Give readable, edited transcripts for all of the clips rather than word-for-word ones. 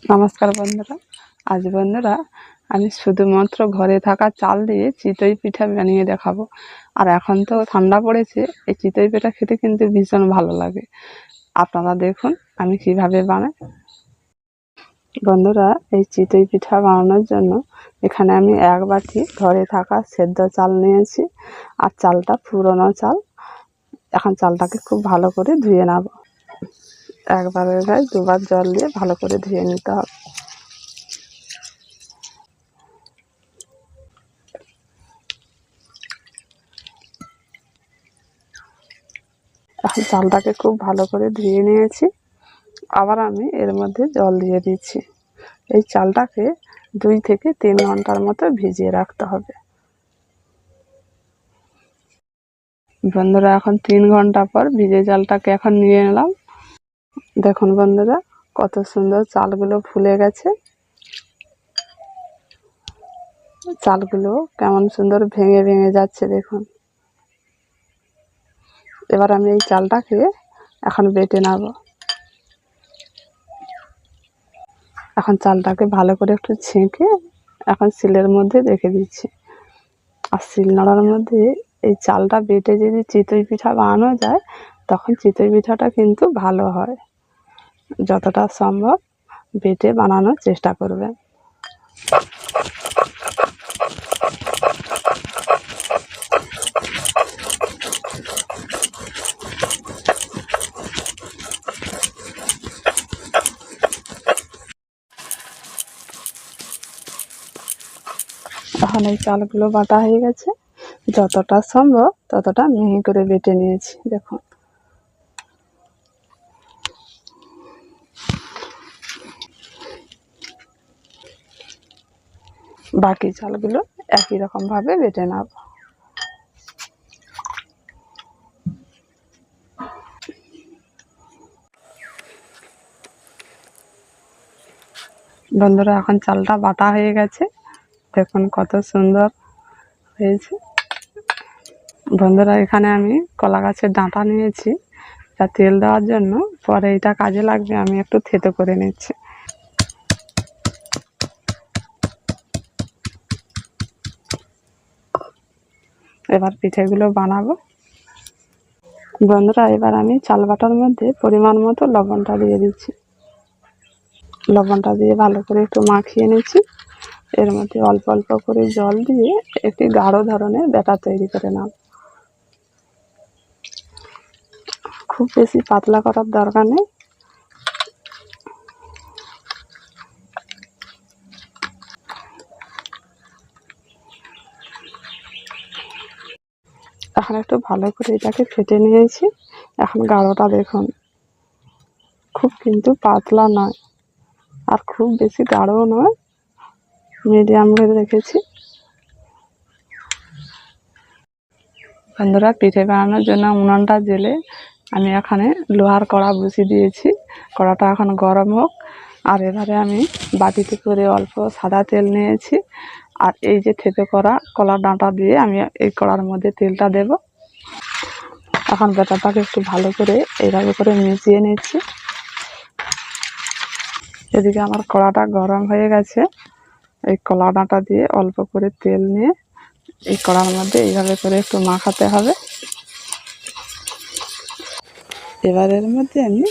নমস্কার বন্ধুরা। আজ বন্ধুরা আমি শুধুমাত্র ঘরে থাকা চাল দিয়ে চিতই পিঠা বানিয়ে দেখাবো। আর এখন তো ঠান্ডা পড়েছে, এই চিতই পিঠা খেতে কিন্তু ভীষণ ভালো লাগে। আপনারা দেখুন আমি কিভাবে বানাই। বন্ধুরা, এই চিতই পিঠা বানানোর জন্য এখানে আমি এক বাটি ঘরে থাকা সেদ্ধ চাল নিয়েছি। আর চালটা পুরনো চাল। এখন চালটাকে খুব ভালো করে ধুয়ে নেব। একবারের গায়ে দুবার জল দিয়ে ভালো করে ধুয়ে নিতে হবে। এখন চালটাকে খুব ভালো করে ধুয়ে নিয়েছি। আবার আমি এর মধ্যে জল দিয়ে দিচ্ছি। এই চালটাকে 2 থেকে 3 ঘন্টার মতো ভিজিয়ে রাখতে হবে। বন্ধুরা, এখন 3 ঘন্টা পর ভিজে চালটাকে এখন নিয়ে এলাম। দেখুন বন্ধুরা, কত সুন্দর চালগুলো ফুলে গেছে। চালগুলো কেমন সুন্দর ভেঙে ভেঙে যাচ্ছে দেখুন। এবার আমি এই চালটাকে এখন বেটে নেব। এখন চালটাকে ভালো করে একটু ছেঁকে এখন শিলের মধ্যে রেখে দিচ্ছি। আর শিল নোড়ার মধ্যে এই চালটা বেটে যদি চিতই পিঠা বানানো যায়, তখন চিতই পিঠাটা কিন্তু ভালো হয়। যতটা সম্ভব বেটে বানানোর চেষ্টা করবেন। এখন এই চালগুলো বাটা হয়ে গেছে। যতটা সম্ভব ততটা মিহি করে বেটে নিয়েছি দেখুন। বাকি চালগুলো একই রকম ভাবে বেটে নেব। বন্ধুরা, এখন চালটা বাটা হয়ে গেছে। দেখুন কত সুন্দর হয়েছে। বন্ধুরা, এখানে আমি কলা গাছের ডাঁটা নিয়েছি, যা তেল দেওয়ার জন্য। পরে এটা কাজে লাগবে, আমি একটু থেতো করে নিচ্ছি। এবার পিঠেগুলো বানাবো। বন্ধুরা, এবার আমি চাল বাটার মধ্যে পরিমাণ মতো লবণটা দিয়ে দিচ্ছি। লবণটা দিয়ে ভালো করে একটু মাখিয়ে নিচ্ছি। এর মধ্যে অল্প অল্প করে জল দিয়ে একটি গাঢ় ধরনের ব্যাটার তৈরি করে নাও। খুব বেশি পাতলা করার দরকার নেই। এখন একটু ভালো করে এটাকে ফেটে নিয়েছি। এখন গাঢ়টা দেখুন, খুব কিন্তু পাতলা নয় আর খুব বেশি গাঢ়ও নয়, মিডিয়াম করে রেখেছি। বন্ধুরা, পিঠে বানানোর জন্য উনুনটা জেলে আমি এখানে লোহার কড়া বসিয়ে দিয়েছি। কড়াটা এখন গরম হোক। আর এবারে আমি বাটিতে করে অল্প সাদা তেল নিয়েছি। আর এই যে থেতো করা কলার ডাঁটা দিয়ে আমি এই কড়ার মধ্যে তেলটা দেব। এখন ব্যাটারটাকে একটু ভালো করে এইভাবে করে মিশিয়ে নিচ্ছি। এদিকে আমার কড়াটা গরম হয়ে গেছে। এই কলা ডাঁটা দিয়ে অল্প করে তেল নিয়ে এই কড়ার মধ্যে এইভাবে করে একটু মাখাতে হবে। এবার এর মধ্যে আমি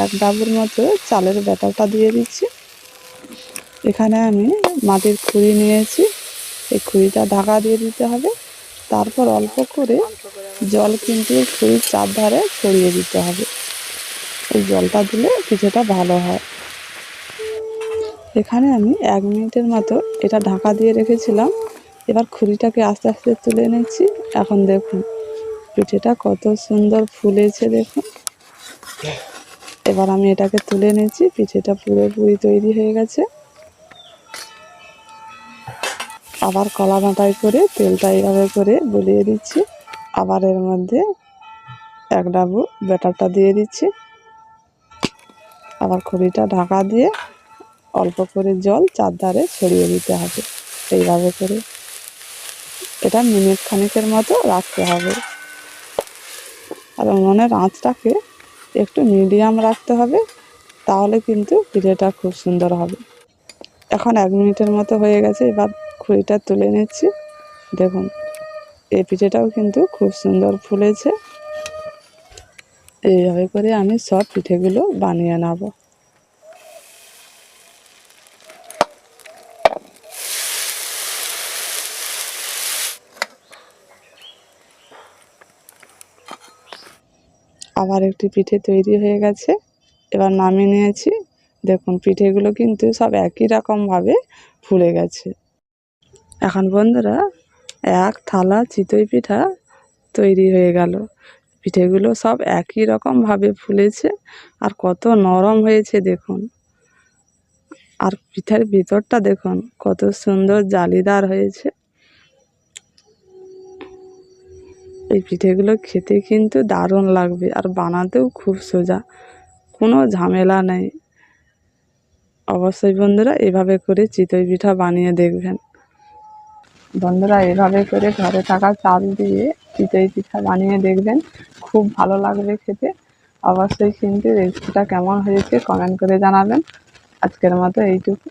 1 ডাবুর মতো চালের ব্যাটারটা দিয়ে দিচ্ছি। এখানে আমি মাটির খুঁড়ি নিয়েছি, এই খুঁড়িটা ঢাকা দিয়ে দিতে হবে। তারপর অল্প করে জল কিন্তু খুঁড়ির চারধারে ছড়িয়ে দিতে হবে। এই জলটা দিলে পিঠেটা ভালো হয়। এখানে আমি 1 মিনিটের মতো এটা ঢাকা দিয়ে রেখেছিলাম। এবার খুঁড়িটাকে আস্তে আস্তে তুলে নিচ্ছি। এখন দেখুন পিঠেটা কত সুন্দর ফুলেছে দেখুন। এবার আমি এটাকে তুলে নিচ্ছি। পিঠেটা পুরোপুরি তৈরি হয়ে গেছে। আবার কলা ডাঁটায় করে তেলটা এইভাবে করে বুলিয়ে দিচ্ছি। আবার এর মধ্যে 1 ডাবু ব্যাটারটা দিয়ে দিচ্ছি। আবার খুঁড়িটা ঢাকা দিয়ে অল্প করে জল চারধারে ছড়িয়ে দিতে হবে। এইভাবে করে এটা মিনিট খানেকের মতো রাখতে হবে। আর উনুনের আঁচটাকে একটু মিডিয়াম রাখতে হবে, তাহলে কিন্তু পিঠেটা খুব সুন্দর হবে। এখন 1 মিনিটের মতো হয়ে গেছে, এবার খুঁড়িটা তুলে নিচ্ছি। দেখুন এই পিঠেটাও কিন্তু খুব সুন্দর ফুলেছে। এইভাবে করে আমি সব পিঠেগুলো বানিয়ে নেব। আবার একটি পিঠে তৈরি হয়ে গেছে, এবার নামিয়ে নিয়েছি। দেখুন পিঠেগুলো কিন্তু সব একই রকমভাবে ফুলে গেছে। এখন বন্ধুরা এক থালা চিতই পিঠা তৈরি হয়ে গেল। পিঠেগুলো সব একই রকমভাবে ফুলেছে আর কত নরম হয়েছে দেখুন। আর পিঠার ভিতরটা দেখুন কত সুন্দর জালিদার হয়েছে। এই পিঠেগুলো খেতে কিন্তু দারুণ লাগবে আর বানাতেও খুব সোজা, কোনো ঝামেলা নেই। অবশ্যই বন্ধুরা এভাবে করে চিতই পিঠা বানিয়ে দেখবেন। বন্ধুরা এভাবে করে ঘরে থাকা চাল দিয়ে চিতই পিঠা বানিয়ে দেখবেন, খুব ভালো লাগবে খেতে। অবশ্যই কিন্তু রেসিপিটা কেমন হয়েছে কমেন্ট করে জানাবেন। আজকের মতো এইটুকু।